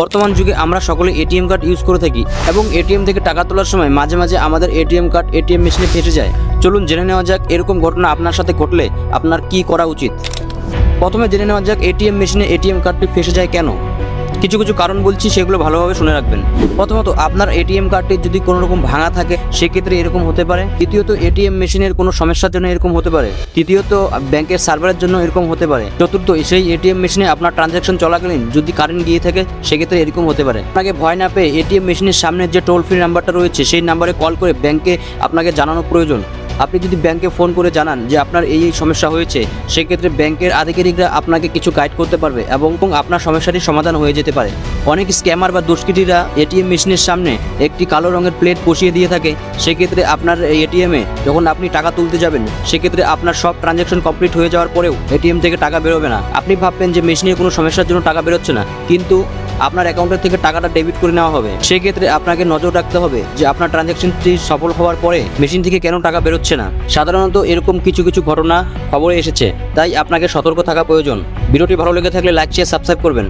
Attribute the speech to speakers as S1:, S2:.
S1: বর্তমান যুগে আমরা সকলে এটিএম কার্ড ইউজ করে থাকি এবং এটিএম থেকে টাকা তোলার সময় মাঝে মাঝে আমাদের এটিএম কার্ড এটিএম মেশিনে ফেসে যায়। চলুন জেনে নেওয়া যাক এরকম ঘটনা আপনার সাথে ঘটলে আপনার কি করা উচিত। প্রথমে জেনে নেওয়া যাক এটিএম মেশিনে এটিএম কার্ডটি ফেসে যায় কেন। কিছু কিছু কারণ বলছি, সেগুলো ভালোভাবে শুনে রাখবেন। প্রথমত, আপনার এটিএম কার্ডটি যদি কোনো রকম ভাঙা থাকে সেক্ষেত্রে এরকম হতে পারে। দ্বিতীয়ত, এটিএম মেশিনের কোনো সমস্যার জন্য এরকম হতে পারে। তৃতীয়ত, ব্যাংকের সার্ভারের জন্য এরকম হতে পারে। চতুর্থ, সেই এটিএম মেশিনে আপনার ট্রানজ্যাকশন চলাকালীন যদি কারেন্ট গিয়ে থাকে সেক্ষেত্রে এরকম হতে পারে। আপনাকে ভয় না পেয়ে এটিএম মেশিনের সামনে যে টোল ফ্রি নাম্বারটা রয়েছে সেই নাম্বারে কল করে ব্যাংকে আপনাকে জানানো প্রয়োজন। আপনি যদি ব্যাংকে ফোন করে জানান যে আপনার এই সমস্যা হয়েছে, সেক্ষেত্রে ব্যাংকের আধিকারিকরা আপনাকে কিছু গাইড করতে পারবে এবং আপনার সমস্যাটির সমাধান হয়ে যেতে পারে। অনেক স্ক্যামার বা দুষ্কৃতীরা এটিএম মেশিনের সামনে একটি কালো রঙের প্লেট বসিয়ে দিয়ে থাকে। সেক্ষেত্রে আপনার এটিএমে যখন আপনি টাকা তুলতে যাবেন সেক্ষেত্রে আপনার সব ট্রানজ্যাকশন কমপ্লিট হয়ে যাওয়ার পরেও এটিএম থেকে টাকা বেরোবে না। আপনি ভাববেন যে মেশিনের কোনো সমস্যার জন্য টাকা বেরোচ্ছে না, কিন্তু আপনার অ্যাকাউন্টের থেকে টাকাটা ডেবিট করে নেওয়া হবে। সেক্ষেত্রে আপনাকে নজর রাখতে হবে যে আপনার ট্রানজ্যাকশনটি সফল হওয়ার পরে মেশিন থেকে কেন টাকা বেরোচ্ছে না। সাধারণত এরকম কিছু কিছু ঘটনা খবরে এসেছে, তাই আপনাকে সতর্ক থাকা প্রয়োজন। ভিডিওটি ভালো লেগে থাকলে লাইক শেয়ার সাবস্ক্রাইব করবেন।